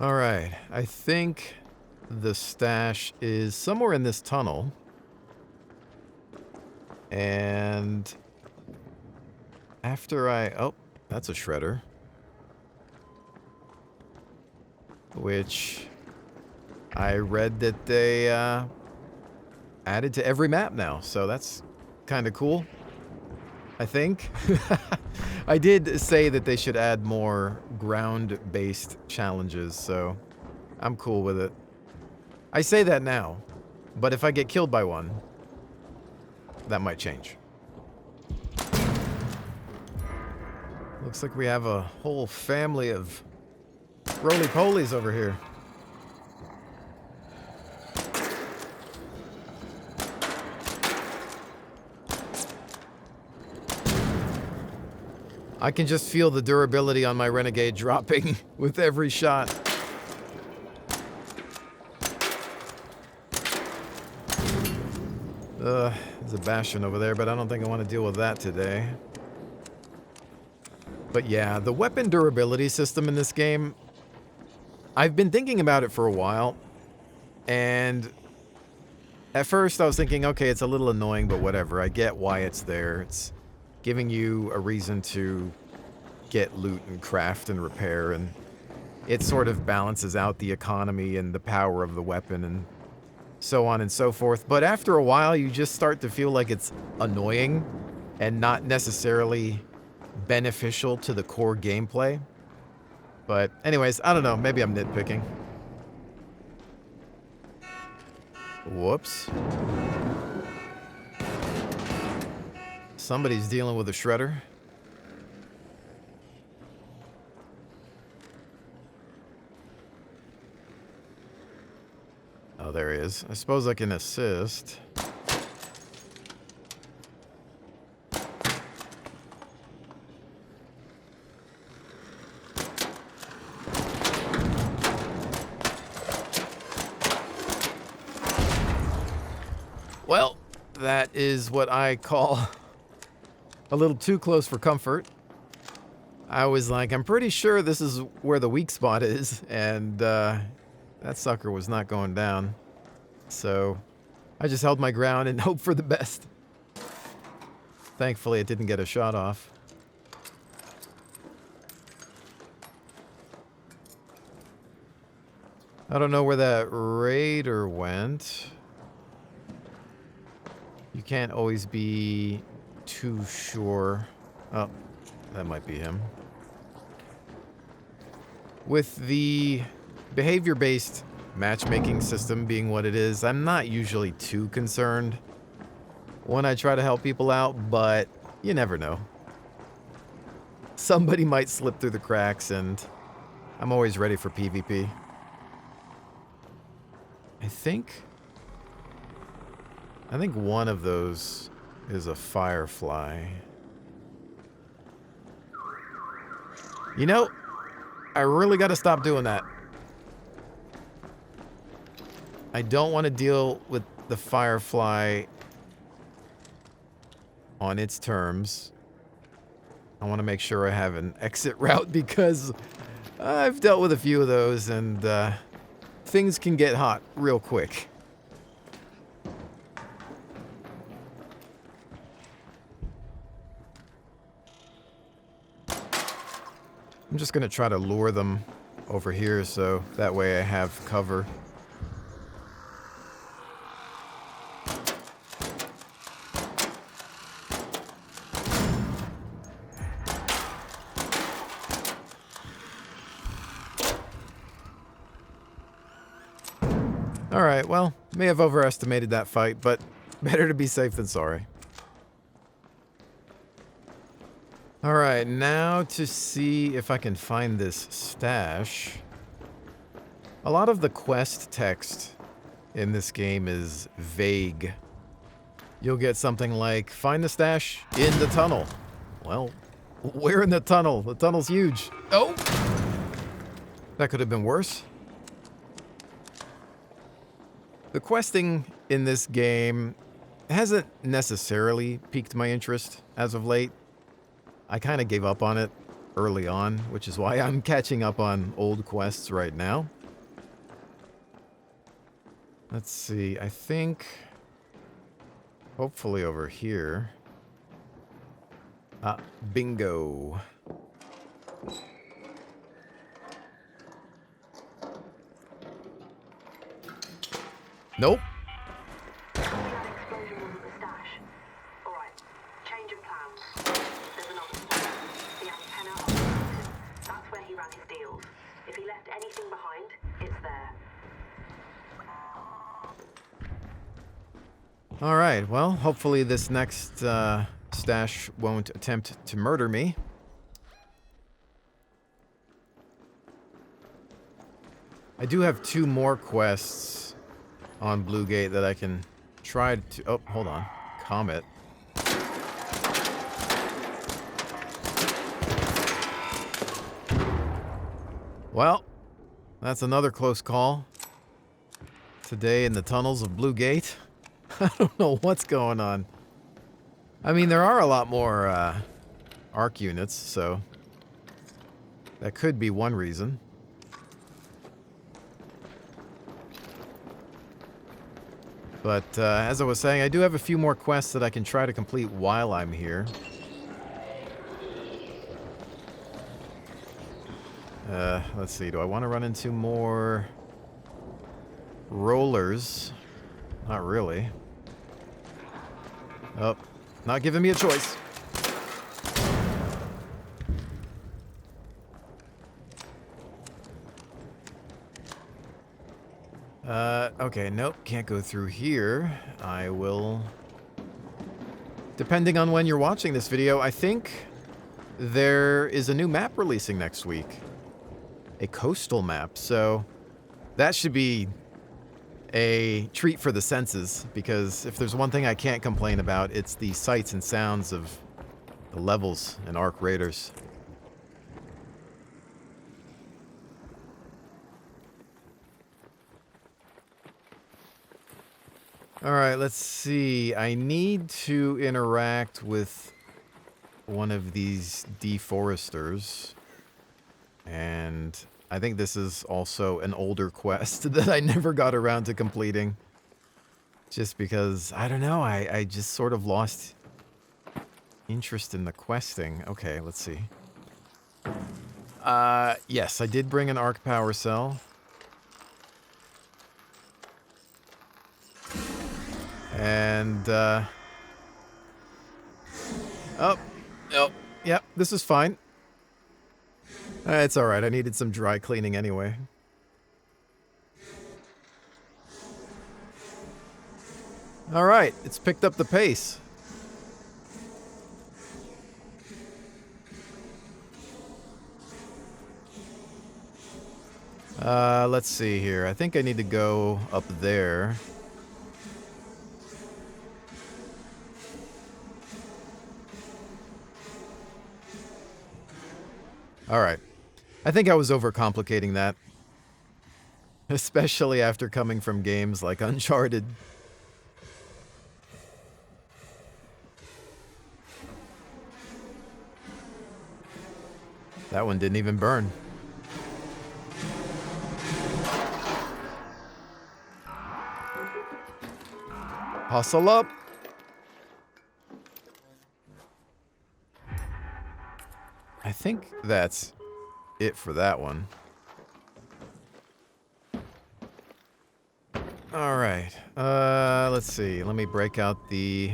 Alright, I think the stash is somewhere in this tunnel. And after oh, that's a shredder. Which I read that they added to every map now, so that's kind of cool, I think. I did say that they should add more ground-based challenges, so I'm cool with it. I say that now, but if I get killed by one, that might change. Looks like we have a whole family of roly-polies over here. I can just feel the durability on my Renegade dropping with every shot. There's a Bastion over there, but I don't think I want to deal with that today. But yeah, the weapon durability system in this game, I've been thinking about it for a while, and at first I was thinking, okay, it's a little annoying, but whatever. I get why it's there. It's giving you a reason to get loot and craft and repair, and it sort of balances out the economy and the power of the weapon and so on and so forth. But after a while, you just start to feel like it's annoying and not necessarily beneficial to the core gameplay. But anyways, I don't know. Maybe I'm nitpicking. Whoops. Somebody's dealing with a shredder. Oh, there he is. I suppose I can assist. Well, that is what I call a little too close for comfort. I was like, I'm pretty sure this is where the weak spot is, and that sucker was not going down. So I just held my ground and hoped for the best. Thankfully, it didn't get a shot off. I don't know where that raider went. You can't always be too sure. Oh, that might be him. With the behavior-based matchmaking system being what it is, I'm not usually too concerned when I try to help people out, but you never know. Somebody might slip through the cracks, and I'm always ready for PvP. I think one of those is a firefly. You know, I really got to stop doing that. I don't want to deal with the firefly on its terms. I want to make sure I have an exit route because I've dealt with a few of those, and things can get hot real quick. I'm just going to try to lure them over here so that way I have cover. Alright, well, may have overestimated that fight, but better to be safe than sorry. Alright, now to see if I can find this stash. A lot of the quest text in this game is vague. You'll get something like, find the stash in the tunnel. Well, where in the tunnel? The tunnel's huge. Oh! That could have been worse. The questing in this game hasn't necessarily piqued my interest as of late. I kind of gave up on it early on, which is why I'm catching up on old quests right now. Let's see, I think hopefully over here. Bingo. Nope. That explosion was at the stash. Alright, change of plans. There's another spot. The antenna operated. That's where he ran his deals. If he left anything behind, it's there. Alright, well, hopefully this next stash won't attempt to murder me. I do have 2 more quests on Blue Gate that I can try to... Oh, hold on. Comet. Well, that's another close call. Today in the tunnels of Blue Gate. I don't know what's going on. I mean, there are a lot more arc units, so that could be one reason. But as I was saying, I do have a few more quests that I can try to complete while I'm here. Let's see. Do I want to run into more rollers? Not really. Oh, not giving me a choice. Okay, nope, can't go through here. I will... Depending on when you're watching this video, I think there is a new map releasing next week. A coastal map, so that should be a treat for the senses, because if there's one thing I can't complain about, it's the sights and sounds of the levels in Arc Raiders. Alright, let's see. I need to interact with one of these deforesters. And I think this is also an older quest that I never got around to completing. Just because, I don't know, I just sort of lost interest in the questing. Okay, let's see. Yes, I did bring an arc power cell. And, oh, nope, yep, this is fine. It's alright, I needed some dry cleaning anyway. Alright, it's picked up the pace. Let's see here. I think I need to go up there. Alright. I think I was overcomplicating that. Especially after coming from games like Uncharted. That one didn't even burn. Hustle up! I think that's it for that one. Alright, let's see. Let me break out the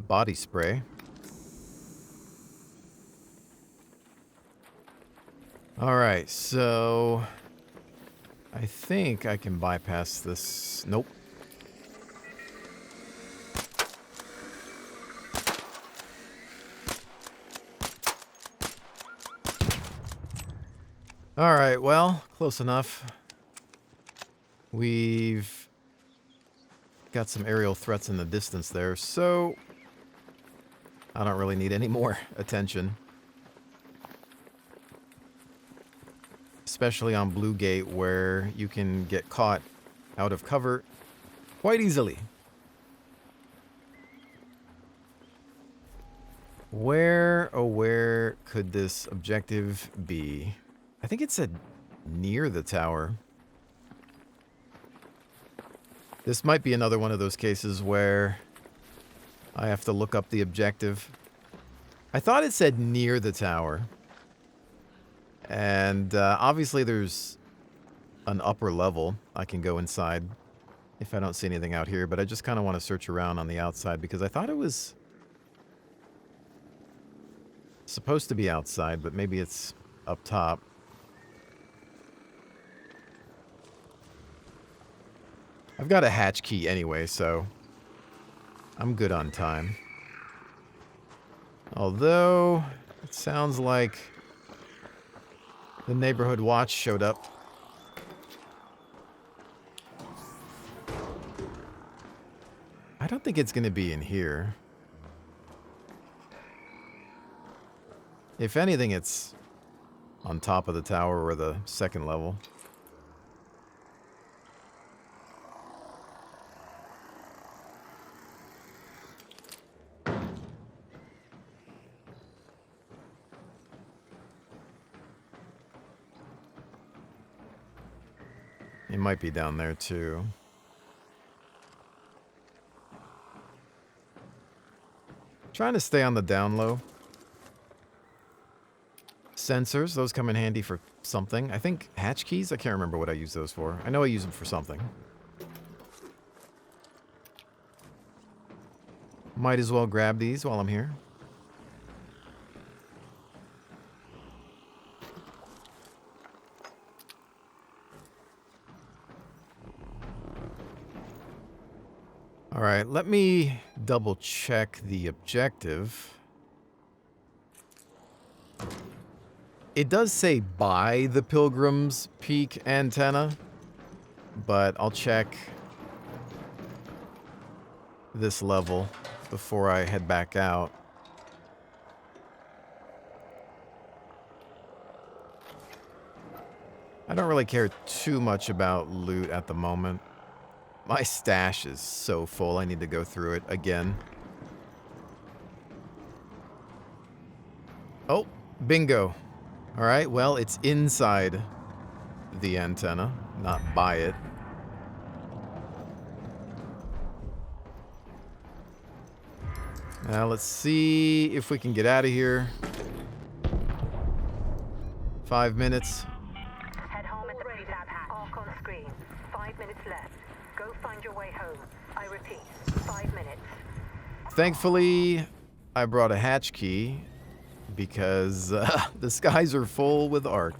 body spray. Alright, so I think I can bypass this. Nope. Alright, well, close enough. We've got some aerial threats in the distance there, so I don't really need any more attention. Especially on Blue Gate, where you can get caught out of cover quite easily. Where, oh, where could this objective be? I think it said near the tower. This might be another one of those cases where I have to look up the objective. I thought it said near the tower. And obviously there's an upper level I can go inside if I don't see anything out here. But I just kind of want to search around on the outside because I thought it was supposed to be outside, but maybe it's up top. I've got a hatch key anyway, so I'm good on time. Although, it sounds like the neighborhood watch showed up. I don't think it's going to be in here. If anything, it's on top of the tower or the second level. It might be down there too. Trying to stay on the down low. Sensors, those come in handy for something. I think hatch keys, I can't remember what I use those for. I know I use them for something. Might as well grab these while I'm here. Alright, let me double check the objective. It does say by the Pilgrim's Peak antenna, but I'll check this level before I head back out. I don't really care too much about loot at the moment. My stash is so full, I need to go through it again. Oh, bingo. Alright, well, it's inside the antenna, not by it. Now, let's see if we can get out of here. 5 minutes. Head home at the prefab hatch. Arc on screen. 5 minutes left. Go find your way home. I repeat, 5 minutes. Thankfully, I brought a hatch key because the skies are full with arc.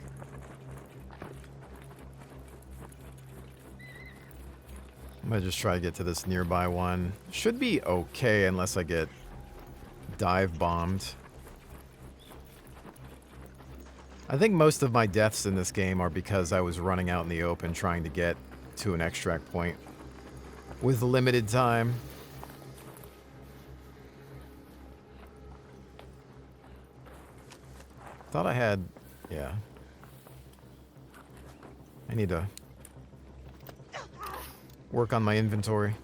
I'm gonna just try to get to this nearby one. Should be okay unless I get dive bombed. I think most of my deaths in this game are because I was running out in the open trying to get to an extract point with limited time. Thought I had, yeah. I need to work on my inventory.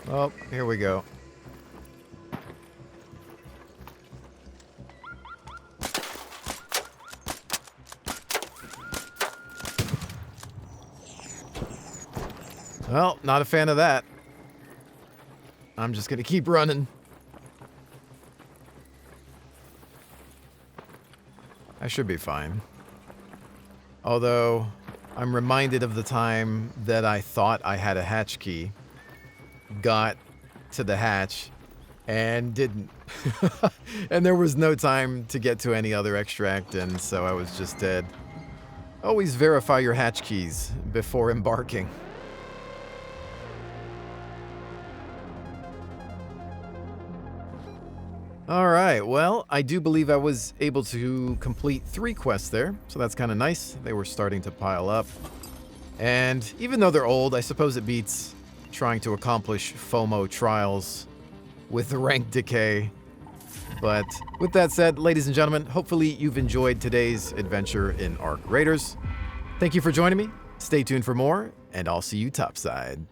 Oh, here we go. Well, not a fan of that. I'm just gonna keep running. I should be fine. Although, I'm reminded of the time that I thought I had a hatch key, got to the hatch, and didn't. And there was no time to get to any other extract, and so I was just dead. Always verify your hatch keys before embarking. Alright, well, I do believe I was able to complete 3 quests there, so that's kind of nice. They were starting to pile up. And even though they're old, I suppose it beats trying to accomplish FOMO trials with the rank decay. But with that said, ladies and gentlemen, hopefully you've enjoyed today's adventure in Arc Raiders. Thank you for joining me. Stay tuned for more, and I'll see you topside.